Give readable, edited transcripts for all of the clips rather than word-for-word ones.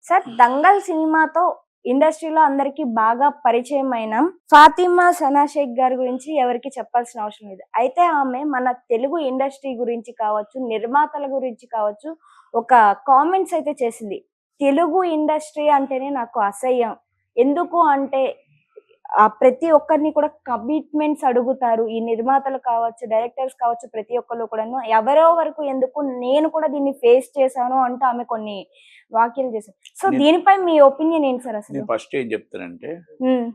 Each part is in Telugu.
సార్ 'దంగల్' సినిమాతో ఇండస్ట్రీలో అందరికి బాగా పరిచయమైన ఫాతిమా సనా షేక్ గారి గురించి ఎవరికీ చెప్పాల్సిన అవసరం లేదు. అయితే ఆమె మన తెలుగు ఇండస్ట్రీ గురించి కావచ్చు, నిర్మాతల గురించి కావచ్చు, ఒక కామెంట్స్ అయితే చేసింది. తెలుగు ఇండస్ట్రీ అంటేనే నాకు అసహ్యం. ఎందుకు అంటే ప్రతి ఒక్కరిని కూడా కమిట్మెంట్స్ అడుగుతారు. ఈ నిర్మాతలు కావచ్చు, డైరెక్టర్స్ కావచ్చు, ప్రతి ఒక్కళ్ళు కూడాను ఎవరో వరకు ఎందుకు నేను కూడా దీన్ని ఫేస్ చేశాను అంటూ ఆమె కొన్ని వ్యాఖ్యలు చేశారు. సో, నేను దీనిపై మీ ఒపీనియన్ ఏంటి సార్ అసలు? నేను ఫస్ట్ ఏం చెప్తానంటే, హ్మ్.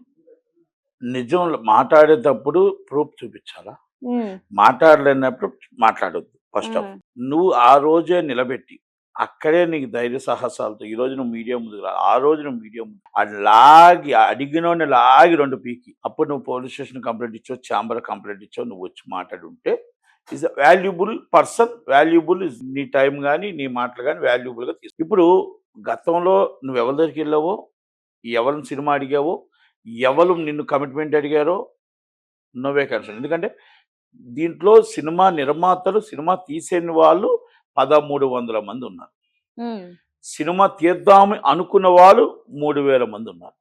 నిజంలో మాట్లాడేటప్పుడు ప్రూఫ్ చూపించాలా? హ్మ్. మాట్లాడలేనప్పుడు మాట్లాడొద్దు ఫస్ట్ ఆఫ్. హ్మ్. నువ్వు ఆ రోజే నిలబెట్టి, అక్కడే నీకు ధైర్య సాహసాలతో ఈరోజు నువ్వు మీడియా ముందుకు రా, ఆ రోజు నువ్వు మీడియా ముందు అది లాగి అడిగినోడిని లాగి 2 పీకి అప్పుడు నువ్వు పోలీస్ స్టేషన్ కంప్లైంట్ ఇచ్చావు, ఛాంబర్ కంప్లైంట్ ఇచ్చావు, నువ్వు వచ్చి మాట్లాడుంటే is a valuable person. Valuable is నీ టైం కానీ నీ మాటలు కానీ వాల్యుబుల్గా తీసుకు. ఇప్పుడు గతంలో నువ్వు ఎవరి దగ్గరికి వెళ్ళావో, ఎవరిని సినిమా అడిగావో, ఎవరు నిన్ను కమిట్మెంట్ అడిగారో నువ్వే కన్సర్న్. ఎందుకంటే దీంట్లో సినిమా నిర్మాతలు, సినిమా తీసేని వాళ్ళు 1300 మంది ఉన్నారు. హ్మ్. సినిమా తీద్దాం అనుకున్న వాళ్ళు 3000 మంది ఉన్నారు.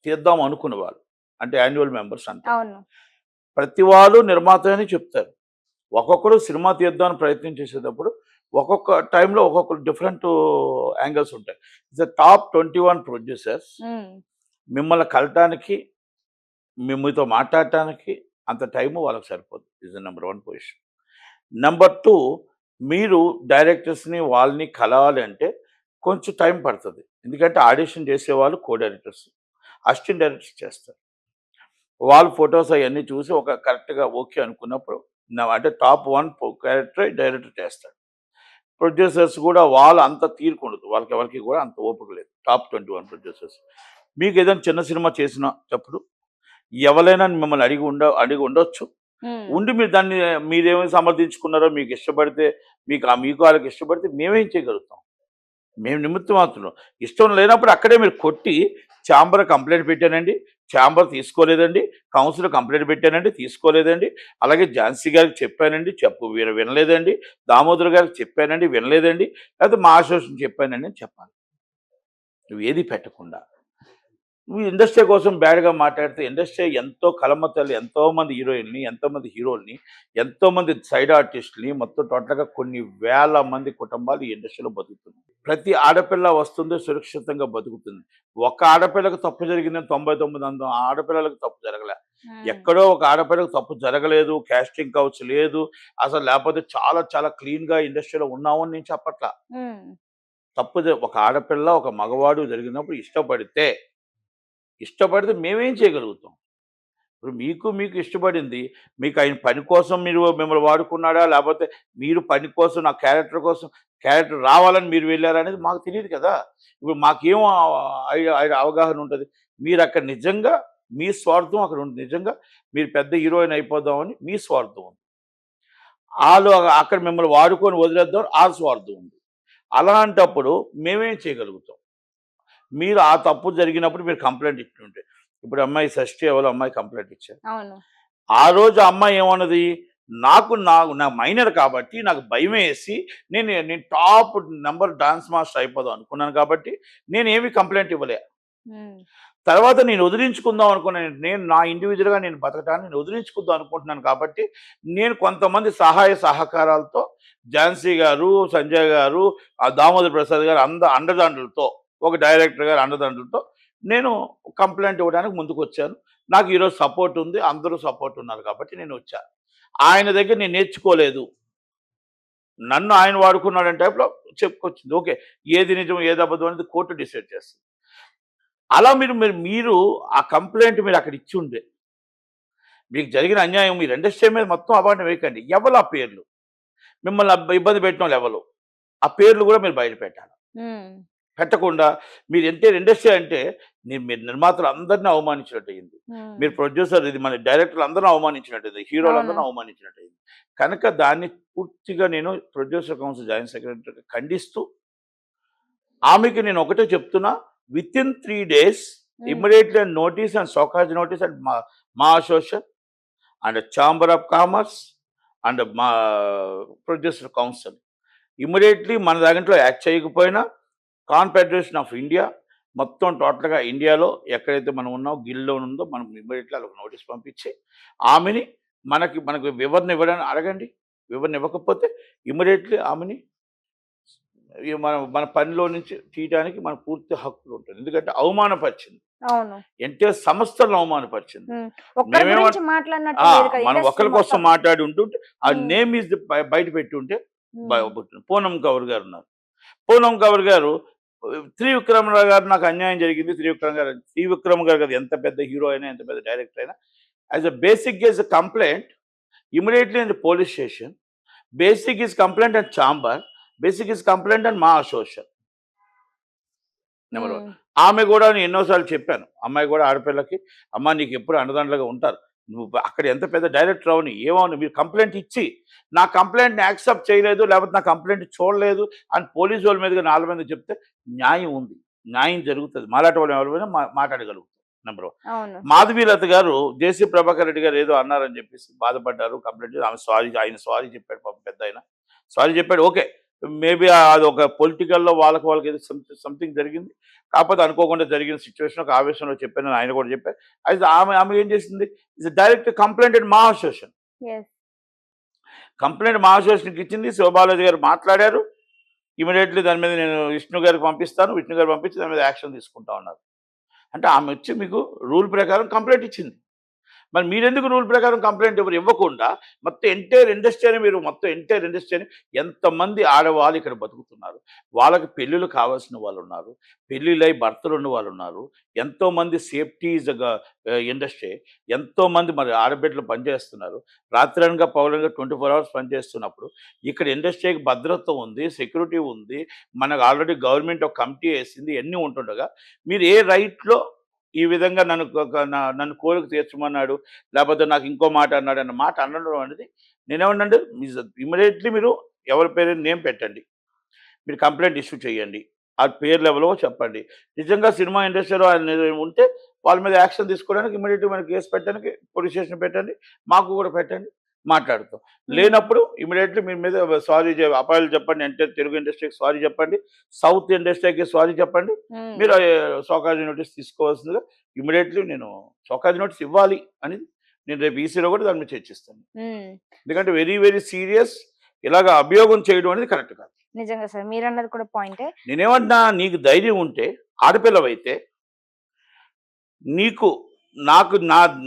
తీద్దాం అనుకున్న వాళ్ళు అంటే యాన్యువల్ మెంబర్స్ అంటారు. అవును. ప్రతి వాళ్ళు నిర్మాత అని చెప్తారు. ఒక్కొక్కరు సినిమా తీద్దామని ప్రయత్నం చేసేటప్పుడు ఒక్కొక్క టైంలో ఒక్కొక్క డిఫరెంట్ యాంగిల్స్ ఉంటాయి. ద టాప్ 21 ప్రొడ్యూసర్స్ హ్మ్. మిమ్మల్ని కలటానికి, మీతో మాట్లాడటానికి అంత టైము వాళ్ళకి సరిపోదు. Is the number 1 position. Number 2, మీరు డైరెక్టర్స్‌ని వాళ్ళని కలవాలి అంటే కొంచెం టైం పడతది. ఎందుకంటే ఆడిషన్ చేసేవాళ్ళు కో డైరెక్టర్స్, అసిస్టెంట్ డైరెక్టర్స్ చేస్తారు. వాళ్ళు ఫోటోస్ అయన్నీ చూసి ఒక కరెక్ట్‌గా ఓకే అనుకున్నప్పుడు అంటే టాప్ 1 క్యారెక్టరే డైరెక్టర్ చేస్తాడు. ప్రొడ్యూసర్స్ కూడా వాళ్ళు అంత తీరికుండదు. వాళ్ళకెవరికీ కూడా అంత ఓపిక లేదు. Top 21 producers. మీకేదైనా చిన్న సినిమా చేసినప్పుడు ఎవరైనా మిమ్మల్ని అడిగి ఉండొచ్చు. హ్మ్. ఉండి మీరు దాన్ని మీరేమి సమర్థించుకున్నారో మీకు ఇష్టపడితే, మీకు వాళ్ళకి ఇష్టపడితే మేమేం చేయగలుగుతాం? మేము నిమిత్త మాత్రులం. ఇష్టం లేనప్పుడు అక్కడే మీరు కొట్టి ఛాంబర్ కంప్లెయింట్ పెట్టానండి, ఛాంబర్ తీసుకోలేదండి, కౌన్సిల్ కంప్లెయింట్ పెట్టానండి, తీసుకోలేదండి. అలాగే ఝాన్సీ గారికి చెప్పానండి, వినలేదండి. దామోదర్ గారికి చెప్పానండి, వినలేదండి. లేకపోతే మా అసోసియేషన్ చెప్పానండి అని చెప్పాలి. నువ్వేది పెట్టకుండా. నువ్వు ఇండస్ట్రీ కోసం బ్యాడ్‌గా మాట్లాడితే ఇండస్ట్రీ ఎంతో కలమతల్లి ఎంతోమంది హీరోయిన్‌ని, ఎంతోమంది హీరోలని, ఎంతోమంది సైడ్ ఆర్టిస్ట్‌లని మొత్తం టోటల్‌గా కొన్ని వేల మంది కుటుంబాలు ఈ ఇండస్ట్రీలో బతుకుతున్నాయి. ప్రతి ఆడపిల్ల వస్తుంది సురక్షితంగా బతుకుతుంది. ఒక్క ఆడపిల్లకు తప్పు జరిగిందని 99 ఆడపిల్లలకు తప్పు జరగలే. హ్మ్. ఎక్కడో ఒక ఆడపిల్లకు తప్పు జరగలేదు, కాస్టింగ్ కౌచ్ లేదు. అసలు లేకపోతే చాలా చాలా క్లీన్‌గా ఇండస్ట్రీలో ఉన్నాము అని నేను చెప్పట్లా. హ్మ్. ఒక ఆడపిల్ల, ఒక మగవాడు జరిగినప్పుడు ఇష్టపడితే మేమేం చేయగలుగుతాం? ఇప్పుడు మీకు ఇష్టపడింది. మీకు ఆయన పని కోసం మిమ్మల్ని వాడుకున్నాడా? లేపోతే మీరు పని కోసం నా క్యారెక్టర్ రావాలని మీరు వెళ్లారనేది మాకు తెలీదు కదా! ఇప్పుడు మాకేం అవగాహన ఉంటది. మీరక్కడ నిజంగా మీ స్వార్థం అక్కడ ఉంది. నిజంగా మీరు పెద్ద హీరోయిన్ అయిపోదామని మీ స్వార్థం ఉంది. ఆళ్ళు అక్కడ మిమ్మల్ని వాడుకొని వదిలేద్దాం ఆళ్ళ స్వార్థం ఉంది. అలాంటప్పుడు మేమేం చేయగలుగుతాం? మీరు ఆ తప్పు జరిగినప్పుడు మీరు కంప్లెయింట్ ఇచ్చుంటే. ఇప్పుడు అమ్మాయి షష్ఠి ఎవరో అమ్మాయి కంప్లెయింట్ ఇచ్చారు. అవును. ఆ రోజు ఆ అమ్మాయి ఏమన్నది? నా మైనర్ కాబట్టి నాకు భయమేసి నేను టాప్ నంబర్ డాన్స్ మాస్టర్ అయిపోదాం అనుకున్నాను కాబట్టి నేనేమి కంప్లెయింట్ ఇవ్వలే. హ్మ్. తర్వాత నేను వదిలించుకుందాం అనుకున్నాను. నేను నా ఇండివిడ్యువల్‌గా నేను బతకటాన్ని నేను వదిలించుకుందాం అనుకుంటున్నాను కాబట్టి, నేను కొంతమంది సహాయ సహకారాలతో ఝాన్సీ గారు, సంజయ్ గారు, దామోదర్ ప్రసాద్ గారు అండదండలతో ఒక డైరెక్టర్ గారి అండదండలతో నేను కంప్లెయింట్ ఇవ్వడానికి ముందుకొచ్చాను. నాకు ఈరోజు సపోర్ట్ ఉంది. అందరూ సపోర్ట్ ఉన్నారు కాబట్టి నేనొచ్చా. ఆయన దగ్గర నేను నేర్చుకోలేదు. నన్ను ఆయన వాడుకున్నాడనే టైప్‌లో చెప్పుకొచ్చింది. ఓకే. ఏది నిజం, ఏది అబద్ధం అనేది కోర్ట్ డిసైడ్ చేస్తది. అలా మీరు ఆ కంప్లెయింట్ మీరు అక్కడ ఇచ్చుంటే, మీకు జరిగిన అన్యాయం మీరు ఇండస్ట్రీ మీద మొత్తం అబాండం వేయకండి. ఎవలు ఆ పేర్లు? మిమ్మల్ని ఇబ్బంది పెట్టినోళ్ళు ఎవలు? ఆ పేర్లు కూడా మీరు బయట పెట్టాలి. హ్మ్. పెట్టకుండా మీరు ఇండస్ట్రీ అంటే మీరు నిర్మాతలు అందరిని అవమానించినట్టయింది. హ్మ్. మీరు ప్రొడ్యూసర్ ఇది మన డైరెక్టర్లు అందరిని అవమానించినట్టయింది. హీరోలందరిని అవును. అవమానించినట్టయింది. కనుక దాన్ని పూర్తిగా నేను ప్రొడ్యూసర్ కౌన్సిల్ జాయింట్ సెక్రటరీగా ఖండిస్తూ ఆమెకి నేను ఒకటే చెప్తున్నా. Within 3 days hmm. Immediately notice and show cause notice and మా association and chamber of commerce and మా ప్రొడ్యూసర్ కౌన్సిల్ ఇమ్మీడియేట్‌లీ మన దాంట్లో యాక్ట్ చేయకపోయినా కాన్ఫెడరేషన్ ఆఫ్ ఇండియా మొత్తం టోటల్గా ఇండియాలో ఎక్కడైతే మనం ఉన్నామో గిల్లో ఉందో మనం ఇమ్మీడియట్లీ వాళ్ళకి నోటీస్ పంపించి ఆమెని మనకు వివరణ ఇవ్వడానికి అడగండి. వివరణ ఇవ్వకపోతే ఇమ్మీడియట్లీ ఆమెని మన పనిలో నుంచి తీయడానికి మన పూర్తి హక్కులు ఉంటుంది. ఎందుకంటే అవమానపరిచింది, అవును. ఎన్టీఆర్ సంస్థలను అవమానపరిచింది. ఒక్కరి మేమేమ గురించి మాట్లాడినట్టు ఆ, లేదు కదా, మనం industry ఒకరి కోసం మొత్తం. మాట్లాడి ఉంటుంటే ఆ ఉమ్, నేమ్ ఈజ్ బయట పెట్టి ఉంటే ఉమ్, పూనం కవర్ గారు ఉన్నారు. పూనం కవర్ గారు త్రివిక్రమరావు గారు నాకు అన్యాయం జరిగింది. త్రివిక్రమ్ గారు కదా, ఎంత పెద్ద హీరో అయినా ఎంత పెద్ద డైరెక్టర్ అయినా as a basic is a complaint immediately in the police station. Basic is complaint and chamber, basic is complaint and మా అసోసియేషన్ నెంబర్ వన్. ఉమ్, ఆమె కూడా నేను ఎన్నోసార్లు చెప్పాను, అమ్మాయి కూడా ఆడపిల్లకి, అమ్మ నీకు ఎప్పుడు అండదండలుగా ఉంటారు, నువ్వు అక్కడ ఎంత పెద్ద డైరెక్టర్ అవని ఏమవును, మీరు కంప్లైంట్ ఇచ్చి నా కంప్లైంట్ని యాక్సెప్ట్ చేయలేదు, లేకపోతే నా కంప్లైంట్ చూడలేదు అని పోలీసు వాళ్ళ మీదుగా 4 మంది చెప్తే న్యాయం ఉంది, న్యాయం జరుగుతుంది. మాలాంటి వాళ్ళు ఎవరైనా మాట్లాడగలుగుతాం. Number one. అవును. మాధవీలత గారు జేసీ ప్రభాకర్ రెడ్డి గారు ఏదో అన్నారని చెప్పేసి బాధపడ్డారు, కంప్లైంట్ ఆమె ఆయన సారీ చెప్పాడు, పాపం పెద్ద ఆయన సారీ చెప్పాడు. ఓకే, మేబీ అది ఒక పొలిటికల్లో వాళ్ళకి ఏదో సంథింగ్ జరిగింది, కాకపోతే అనుకోకుండా జరిగిన సిచ్యువేషన్, ఒక ఆవేశంలో చెప్పాను, ఆయన కూడా చెప్పారు. అయితే ఆమె ఏం చేసింది, ఇస్ డైరెక్ట్ కంప్లైంట్ మా అసోసియేషన్. Yes. కంప్లైంట్ మా అసోసియేషన్కి ఇచ్చింది. శివబాలాజీ గారు మాట్లాడారు. ఇమీడియట్లీ దాని మీద నేను విష్ణు గారికి పంపిస్తాను, విష్ణు గారు పంపించి దాని మీద యాక్షన్ తీసుకుంటా ఉన్నారు. అంటే ఆమె వచ్చి మీకు రూల్ ప్రకారం కంప్లైంట్ ఇచ్చింది. మరి మీరెందుకు రూల్ ప్రకారం కంప్లైంట్ ఎవరు ఇవ్వకుండా మొత్తం ఎంటైర్ ఇండస్ట్రీని ఎంతమంది ఆడవాళ్ళు ఇక్కడ బతుకుతున్నారు, వాళ్ళకి పెళ్ళిళ్ళు కావాల్సిన వాళ్ళు ఉన్నారు, పెళ్ళిళ్ళై భర్తలు ఉన్న వాళ్ళు ఉన్నారు, ఎంతోమంది సేఫ్టీ ఇండస్ట్రీ, ఎంతోమంది మరి ఆడబిడ్డలు పనిచేస్తున్నారు, రాత్రనగా పౌలంగా 24 hours పనిచేస్తున్నప్పుడు ఇక్కడ ఇండస్ట్రీకి భద్రత ఉంది, సెక్యూరిటీ ఉంది, మనకు ఆల్రెడీ గవర్నమెంట్ ఒక కమిటీ వేసింది, ఇవన్నీ ఉంటుండగా మీరు ఏ రైట్లో ఈ విధంగా నన్ను కోరిక తీర్చమన్నాడు, లేకపోతే నాకు ఇంకో మాట అన్నాడు అన్న మాట అనడం అనేది నేనేమన్నాడు, ఇమీడియట్లీ మీరు ఎవరి పేరు నేమ్ పెట్టండి, మీరు కంప్లైంట్ ఇష్యూ చేయండి, ఆ పేరు లెవెల్లో చెప్పండి. నిజంగా సినిమా ఇండస్ట్రీలో ఆయన ఉంటే వాళ్ళ మీద యాక్షన్ తీసుకోవడానికి ఇమీడియట్గా మనకి కేసు పెట్టడానికి పోలీస్ స్టేషన్ పెట్టండి, మాకు కూడా పెట్టండి, మాట్లాడుతాం. లేనప్పుడు ఇమీడియట్లీ మీ మీద సారీ అపాయాలు చెప్పండి, అంటే తెలుగు ఇండస్ట్రీకి సారీ చెప్పండి, సౌత్ ఇండస్ట్రీకి సారీ చెప్పండి, మీరు సోకాజీ నోటీస్ తీసుకోవాల్సిందిగా ఇమీడియట్లీ నేను సోకాజీ నోటీస్ ఇవ్వాలి అని నేను రేపు ఈసీలో కూడా దాని మీద చర్చిస్తాను. ఎందుకంటే వెరీ వెరీ సీరియస్, ఇలాగ అభియోగం చేయడం అనేది కరెక్ట్ కాదు. నిజంగా సార్, మీరు అన్నది కూడా పాయింటే. నేనేమన్నా, నీకు ధైర్యం ఉంటే ఆడపిల్లవైతే నీకు నాకు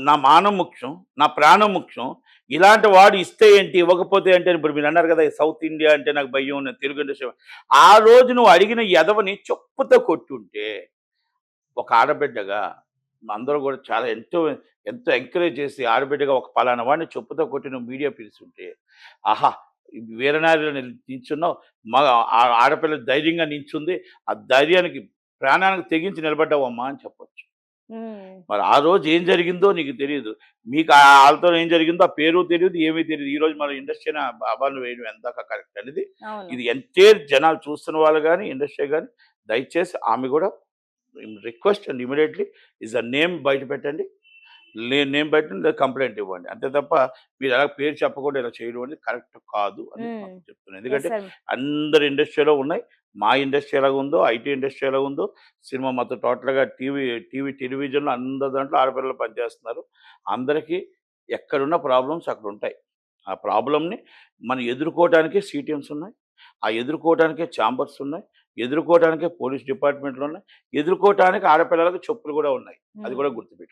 నా మానం ముఖ్యం, నా ప్రాణం ముఖ్యం, ఇలాంటి వాడు ఇస్తే ఏంటి ఇవ్వకపోతే ఏంటి అని ఇప్పుడు మీరు అన్నారు కదా, సౌత్ ఇండియా అంటే నాకు భయం, నేను తెలుగు ఇండస్ట్రీ, ఆ రోజు నువ్వు అడిగిన ఎదవని చెప్పుతో కొట్టుంటే ఒక ఆడబిడ్డగా అందరూ కూడా చాలా ఎంతో ఎంకరేజ్ చేసి ఆడబిడ్డగా ఒక పలానా వాడిని చెప్పుతో కొట్టి నువ్వు మీడియా పిలుస్తుంటే, ఆహా వీరనారిని నించున్నావు, ఆడపిల్ల ధైర్యంగా నించుంది, ఆ ధైర్యానికి ప్రాణానికి తెగించి నిలబడ్డావమ్మా అని చెప్పొచ్చు. మరి ఆ రోజు ఏం జరిగిందో నీకు తెలియదు, మీకు వాళ్ళతో ఏం జరిగిందో ఆ పేరు తెలియదు, ఏమీ తెలియదు. ఈ రోజు మన ఇండస్ట్రీని అబాలు వేయడం ఎంత కరెక్ట్ అనేది ఇది ఎంటైర్ జనాలు చూస్తున్న వాళ్ళు కానీ ఇండస్ట్రీ కానీ దయచేసి ఆమె కూడా request and immediately is a name బయట పెట్టండి, నేమ్ బయట కంప్లైంట్ ఇవ్వండి, అంతే తప్ప మీరు ఎలా పేరు చెప్పకుండా ఇలా చేయడం అనేది కరెక్ట్ కాదు అని చెప్తున్నాను. ఎందుకంటే అందరి ఇండస్ట్రీలో ఉన్నాయి, మా ఇండస్ట్రీ ఎలాగ ఉందో, ఐటీ ఇండస్ట్రీ ఎలాగ ఉందో, సినిమా మొత్తం టోటల్గా టెలివిజన్లో అందరి దాంట్లో ఆడపిల్లలు పనిచేస్తున్నారు. అందరికీ ఎక్కడున్న ప్రాబ్లమ్స్ అక్కడ ఉంటాయి. ఆ ప్రాబ్లమ్ని మనం ఎదుర్కోవడానికే సిటిఎమ్స్ ఉన్నాయి, ఆ ఎదుర్కోవడానికే ఛాంబర్స్ ఉన్నాయి, ఎదుర్కోవడానికే పోలీస్ డిపార్ట్మెంట్లు ఉన్నాయి, ఎదుర్కోవటానికి ఆడపిల్లలకు చెప్పులు కూడా ఉన్నాయి. అది కూడా గుర్తుపెట్టు.